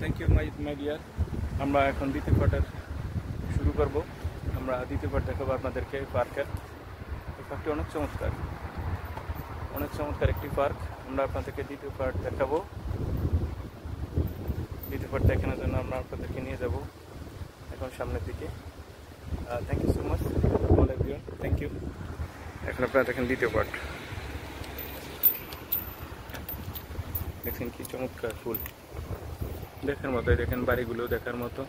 Thank you my deer. আমরা এখন দ্বিতীয় পার্টের শুরু করব। আমরা দ্বিতীয় পার্ট দেখাবো আপনাদেরকে পার্কের। এই পার্কটি অনেক চমৎকার একটি পার্ক। আমরা আপনাদেরকে দ্বিতীয় পার্ট দেখাবো। দ্বিতীয় পার্ট দেখানোর জন্য আমরা আপনাদেরকে নিয়ে যাব এখন সামনের দিকে। Thank you so much all everyone, thank you. এখন আপনারা দেখেন দ্বিতীয় পার্ট। দেখছেন কি চমৎকার ফুল, দেখার মতো। দেখেন বাড়িগুলো দেখার মতো,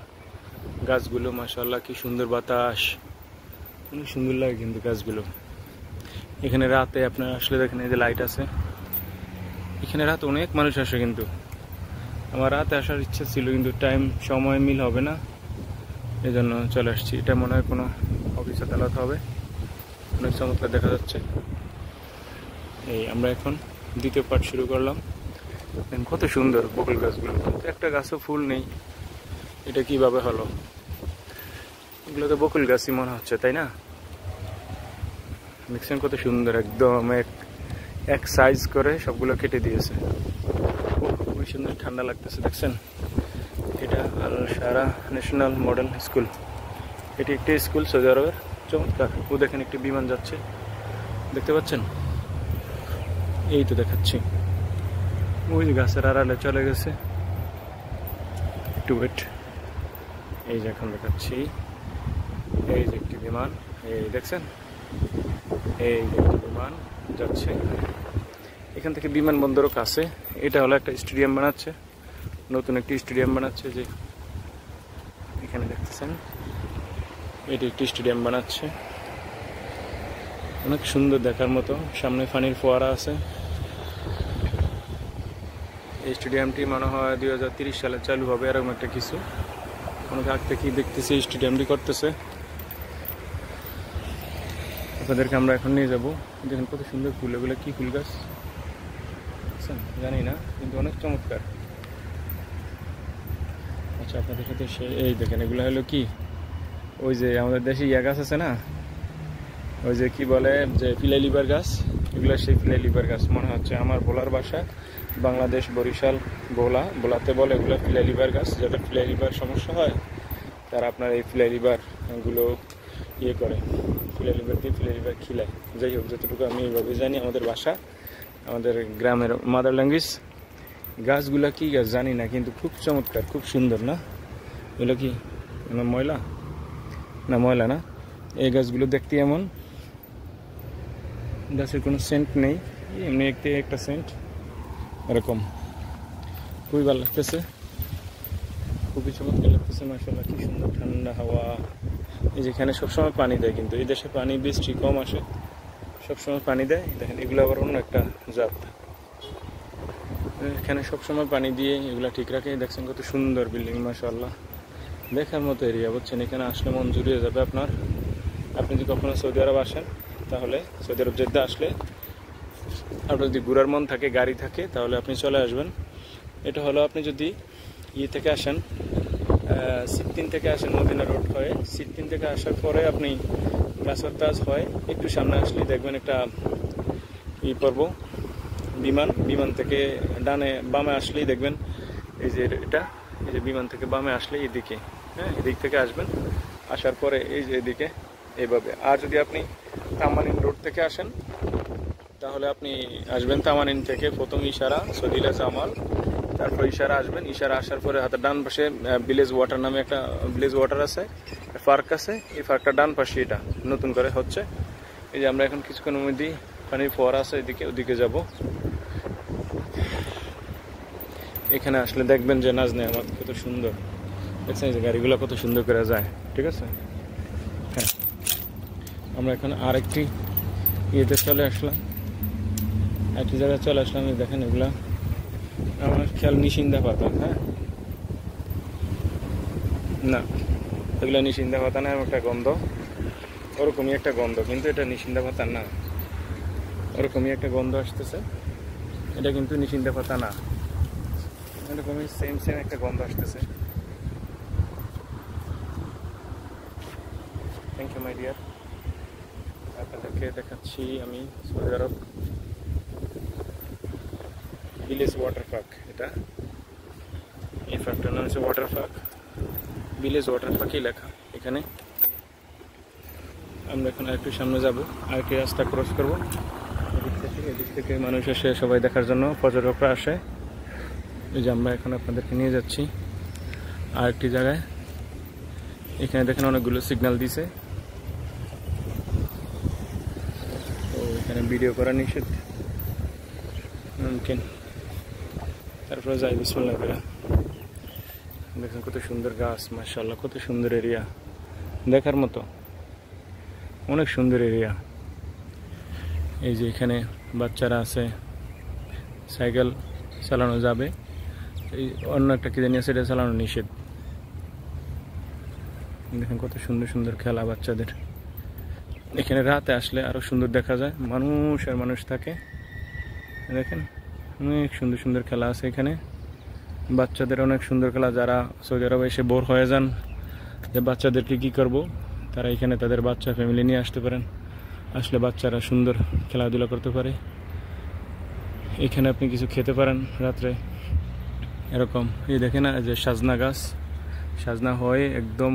গাছগুলো মাশাআল্লাহ কি সুন্দর, বাতাস অনেক সুন্দর লাগে কিন্তু গাছগুলো। এখানে রাতে আপনারা আসলে দেখেন এই যে লাইট আছে, এখানে রাতে অনেক মানুষ আসে। কিন্তু আমার রাতে আসার ইচ্ছা ছিল কিন্তু সময় মিল হবে না, এই জন্য চলে আসছি। এটা মনে হয় কোনো অফিস আদালত হবে, অনেক চমৎকার দেখা যাচ্ছে। এই আমরা এখন দ্বিতীয় পার্ট শুরু করলাম। কত সুন্দর বকুল গাছগুলো, কিন্তু একটা গাছও ফুল নেই। এটা কিভাবে হলো? এগুলো তো বকুল গাছই মনে হচ্ছে, তাই না? দেখছেন কত সুন্দর, একদম এক সাইজ করে সবগুলো কেটে দিয়েছে। খুবই সুন্দর, ঠান্ডা লাগতেছে। দেখছেন এটা আল শারা ন্যাশনাল মডেল স্কুল। এটি একটি স্কুল সৌদি আরবের, চমৎকার। ও দেখেন একটি বিমান যাচ্ছে, দেখতে পাচ্ছেন? এই তো দেখাচ্ছি, ওই গাছের আড়ালে চলে গেছে। একটু ওয়েট, এই যে এখন দেখাচ্ছি। এই যে একটি বিমান, এই দেখছেন, এই যে একটি বিমান যাচ্ছে। এখান থেকে বিমানবন্দরও কাছে। এটা হলো একটা স্টেডিয়াম বানাচ্ছে, নতুন একটি স্টেডিয়াম বানাচ্ছে। যে এখানে দেখতেছেন এটি একটি স্টেডিয়াম বানাচ্ছে, অনেক সুন্দর দেখার মতো। সামনে পানির ফোয়ারা আছে। এই স্টেডিয়ামটি মনে হয় 2030 সালে চালু হবে, এরকম একটা কিছু। অনেক আগ থেকেই দেখতেছি স্টেডিয়ামটি করতেছে। আপনাদেরকে আমরা এখন নিয়ে যাবো। দেখেন কত সুন্দর ফুল, এগুলো কি ফুল গাছ জানি না, কিন্তু অনেক চমৎকার। আচ্ছা, আপনাদের সাথে এই দেখেন, এগুলো হলো কি, ওই যে আমাদের দেশে ইয়া গাছ আছে না, ওই যে কি বলে যে ফিলাই লিভার গাছ, এগুলো সেই ফিলাই লিভার গাছ মনে হচ্ছে। আমার বলার ভাষা বাংলাদেশ বরিশাল বোলাতে বলে এগুলো ফিলাই লিভার গাছ। যাদের ফিলাই লিভার সমস্যা হয় তারা আপনার এই ফিলাই লিভার গুলো ইয়ে করে, ফিলাই লিভার দিয়ে ফিলাই লিভার খিলায়। যাই হোক, যতটুকু আমি এইভাবে জানি, আমাদের ভাষা, আমাদের গ্রামের মাদার ল্যাঙ্গুয়েজ। গাছগুলা কি গাছ জানি না, কিন্তু খুব চমৎকার, খুব সুন্দর না? এগুলো কি ময়লা না? ময়লা না। এই গাছগুলো দেখতে এমন, গাছের কোনো সেন্ট নেই, এমনি একটা সেন্ট এরকম। খুবই ভালো লাগতেছে, খুবই চমৎকার লাগতেছে মাশাআল্লাহ। কি সুন্দর ঠান্ডা হাওয়া। এই যেখানে সবসময় পানি দেয়, কিন্তু এই দেশে পানি বৃষ্টি কম আসে, সবসময় পানি দেয়। দেখেন এগুলো আবার অন্য একটা জাত, এখানে সবসময় পানি দিয়ে এগুলা ঠিক রাখে। দেখছেন কত সুন্দর বিল্ডিং, মাশাআল্লাহ দেখার মতো এরিয়া, বুঝছেন? এখানে আসলে মন জুড়িয়ে যাবে আপনার। আপনি যদি কখনো সৌদি আরব আসেন, তাহলে সৌদি আরব জেদ্দা আসলে আপনার যদি ঘোরার মন থাকে, গাড়ি থাকে, তাহলে আপনি চলে আসবেন। এটা হলো, আপনি যদি থেকে আসেন, সিটতিন থেকে আসেন, মদিনা রোড হয়ে সিটতিন থেকে আসার পরে আপনি গাছরতাজ হয় একটু সামনে আসলে দেখবেন একটা পর্ব বিমান থেকে বামে আসলেই দেখবেন এই যে এটা, এই যে বিমান থেকে বামে আসলে এদিকে, হ্যাঁ, এদিক থেকে আসবেন। আসার পরে এই যে এদিকে এইভাবে। আর যদি আপনি তামানিন রোড থেকে আসেন, তাহলে আপনি আসবেন তামানিন থেকে, প্রথম ইশারা সদিলা জামাল, তারপর ইশারা আসবেন। ইশারা আসার পরে হাতের ডান পাশে ভিলেজ ওয়াটার নামে একটা ভিলেজ ওয়াটার আছে, পার্ক আছে। এই পার্কটা ডান পাশে, এটা নতুন করে হচ্ছে। এই যে আমরা এখন কিছুক্ষণের মধ্যেই পানির ফোয়ারা আছে, ওদিকে যাব। এখানে আসলে দেখবেন যে নাজনে আমার কত সুন্দর, দেখছেন যে গাড়িগুলো কত সুন্দর করে যায়, ঠিক আছে? হ্যাঁ, আমরা এখন আরেকটি ইয়েতে চলে আসলাম, একটি জায়গায় চলে আসলাম। দেখেন এগুলা আমার খেয়াল নিশিন্দা পাতা। হ্যাঁ, না, এগুলো নিশিন্দা পাতা না, একটা গন্ধ, ওরকমই একটা গন্ধ, কিন্তু এটা নিশিন্দা পাতা না। ওরকমই একটা গন্ধ আসতেছে, এটা কিন্তু নিশিন্দা পাতা না। এরকমই সেম একটা গন্ধ আসতেছে। Thank you my dear. আপনাদেরকে দেখাচ্ছি আমি Saudi Arab village water park. এটা এই পার্কটার নাম হচ্ছে ওয়াটার পার্ক, ভিলেজ ওয়াটার পার্কই লেখা এখানে। আমরা এখন আরেকটু সামনে যাব, আরেকটি রাস্তা ক্রস করবো। এদিক থেকে মানুষ আসে সবাই দেখার জন্য, পর্যটকরা আসে। এই যে আমরা এখন আপনাদেরকে নিয়ে যাচ্ছি আরেকটি জায়গায়। এখানে দেখেন অনেকগুলো সিগন্যাল দিছে, তো এখানে ভিডিও করা নিষেধ। তারপরে যাই বিসমিল্লাহ করে। দেখেন কত সুন্দর গাছ, মাশাআল্লাহ কত সুন্দর এরিয়া, দেখার মতো অনেক সুন্দর এরিয়া। এই যে এখানে বাচ্চারা আছে, সাইকেল চালানো যাবে, এই অন্য একটা কি জানি আছে এটা চালানো নিষেধ। দেখেন কত সুন্দর সুন্দর খেলা বাচ্চাদের। এখানে রাতে আসলে আরো সুন্দর দেখা যায়, মানুষ আর মানুষ থাকে। দেখেন অনেক সুন্দর সুন্দর খেলা আছে এখানে, বাচ্চাদের অনেক সুন্দর খেলা। যারা সৌদি আরবে এসে বোর হয়ে যান যে বাচ্চাদেরকে কি করব, তারা এখানে তাদের বাচ্চা ফ্যামিলি নিয়ে আসতে পারেন। আসলে বাচ্চারা সুন্দর খেলাধুলা করতে পারে। এখানে আপনি কিছু খেতে পারেন রাত্রে এরকম। এই দেখেন না যে সাজনা গাছ, সাজনা হয়ে একদম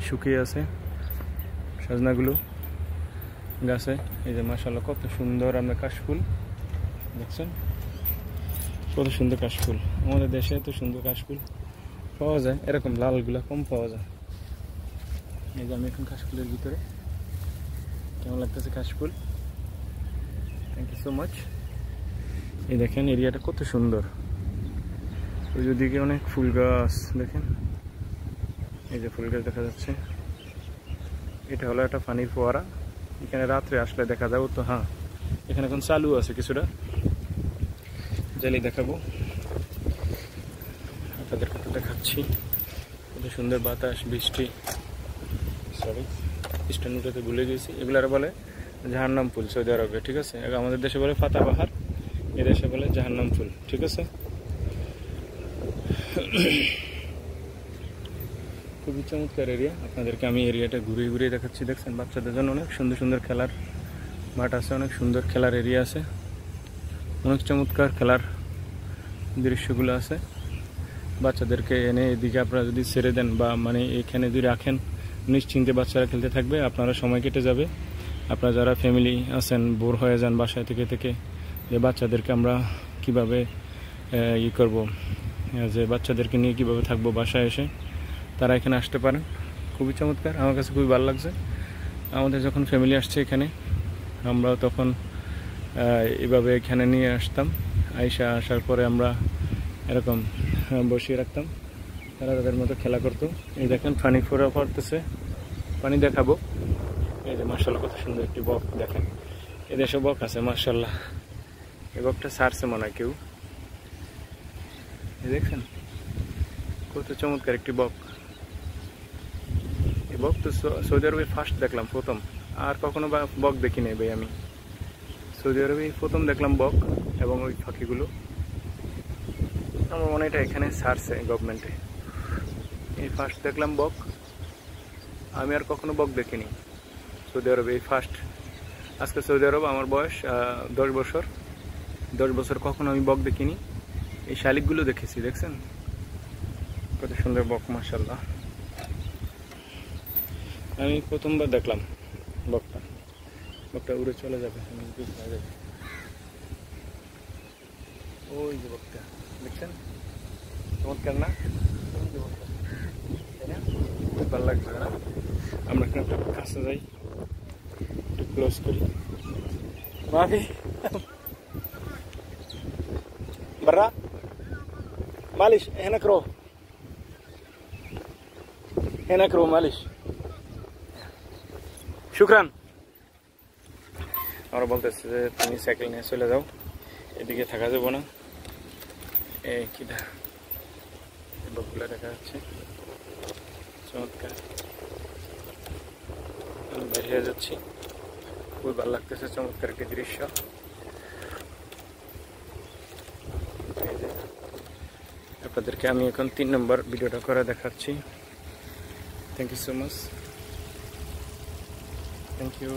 শুকিয়ে আছে সাজনাগুলো গাছে। এই যে মাশাআল্লাহ কত সুন্দর আমরা কাশফুল দেখছেন, কত সুন্দর কাশফুল। আমাদের দেশে এত সুন্দর কাশফুল পাওয়া যায়, এরকম লালগুলা কম পাওয়া যায়। এই যে আমি এখন কাশফুলের ভিতরে, কেমন লাগতেছে কাশফুল? Thank you so much. এই দেখেন এরিয়াটা কত সুন্দর, ওই দিকে অনেক ফুল গাছ দেখেন, এই যে ফুল গাছ দেখা যাচ্ছে। এটা হলো একটা পানির ফোয়ারা, এখানে রাত্রে আসলে দেখা যাবে তো। হ্যাঁ এখানে এখন চালু আছে কিছুটা, জালি দেখাবো আপনাদের কথা দেখাচ্ছি। কত সুন্দর বাতাস, বৃষ্টি। সরি স্ট্যান্ডটাতে ভুলে গেছি। এগুলার বলে জাহান্নাম ফুল সৌদি আরবে, ঠিক আছে? আমাদের দেশে বলে পাতাবাহার, এদেশে বলে জাহান্নাম ফুল, ঠিক আছে? খুবই চমৎকার এরিয়া, আপনাদেরকে আমি এরিয়াটা ঘুরিয়ে ঘুরিয়ে দেখাচ্ছি। দেখছেন বাচ্চাদের জন্য অনেক সুন্দর সুন্দর খেলার মাঠ আছে, অনেক সুন্দর খেলার এরিয়া আছে, অনেক চমৎকার খেলার দৃশ্যগুলো আছে। বাচ্চাদেরকে এনে এদিকে আপনারা যদি ছেড়ে দেন বা মানে এখানে যদি রাখেন, নিশ্চিন্তে বাচ্চারা খেলতে থাকবে, আপনারা সময় কেটে যাবে। আপনারা যারা ফ্যামিলি আছেন বোর হয়ে যান বাসায় থেকে থেকে, যে বাচ্চাদেরকে আমরা কিভাবে করব, যে বাচ্চাদেরকে নিয়ে কিভাবে থাকবো বাসায় এসে, তারা এখানে আসতে পারেন। খুবই চমৎকার, আমার কাছে খুবই ভালো লাগছে। আমাদের যখন ফ্যামিলি আসছে এখানে, আমরাও তখন এভাবে এখানে নিয়ে আসতাম। আসার পরে আমরা এরকম বসিয়ে রাখতাম, তারা তাদের মতো খেলা করতো। এই দেখেন পানি ফোরা পড়তেছে, পানি দেখাবো। এই যে মাশাআল্লাহ কত সুন্দর একটি বক, দেখেন এদেশে বক আছে মাশাআল্লাহ। এই বকটা ছাড়ছে মনে হয় কেউ, দেখছেন কত চমৎকার একটি বক। এই বক তো সৌদি আরবে ফার্স্ট দেখলাম, প্রথম। আর কখনো বক দেখি নাই ভাই, আমি সৌদি আরবে প্রথম দেখলাম বক এবং ওই পাখিগুলো। আমার মনে হয় এটা এখানে ছাড়ছে গভর্নমেন্টে, এই ফার্স্ট দেখলাম বক। আমি আর কখনো বক দেখিনি সৌদি আরবে, এই ফার্স্ট। আজকে সৌদি আরব আমার বয়স 10 বছর। 10 বছর কখনো আমি বক দেখিনি, এই শালিকগুলো দেখেছি। দেখছেন কত সুন্দর বক মাশাআল্লাহ। আমি প্রথমবার দেখলাম বকটা, বকটা উড়ে চলে যাবে, ওই যে বকটা দেখছেন, চমৎকার না? খুব ভালো লাগছে না? আমরা এখানে একটু কাছে যাই, একটু ক্লোজ করি। মাফি برا معلش هناك رو هناك رو معلش شكرا। আমরা বলতেছি যে তুমি সাইকেল নিয়ে চলে যাও, এদিকে থাকা যাবো না। এই কিটা বকগুলা দেখা যাচ্ছে, চমৎকার। আমি বের হয়ে যাচ্ছি, খুবই ভালো লাগতেছে, চমৎকার একটি দৃশ্য। আপনাদেরকে আমি এখন 3 নম্বর ভিডিওটা করে দেখাচ্ছি। Thank you so much, thank you.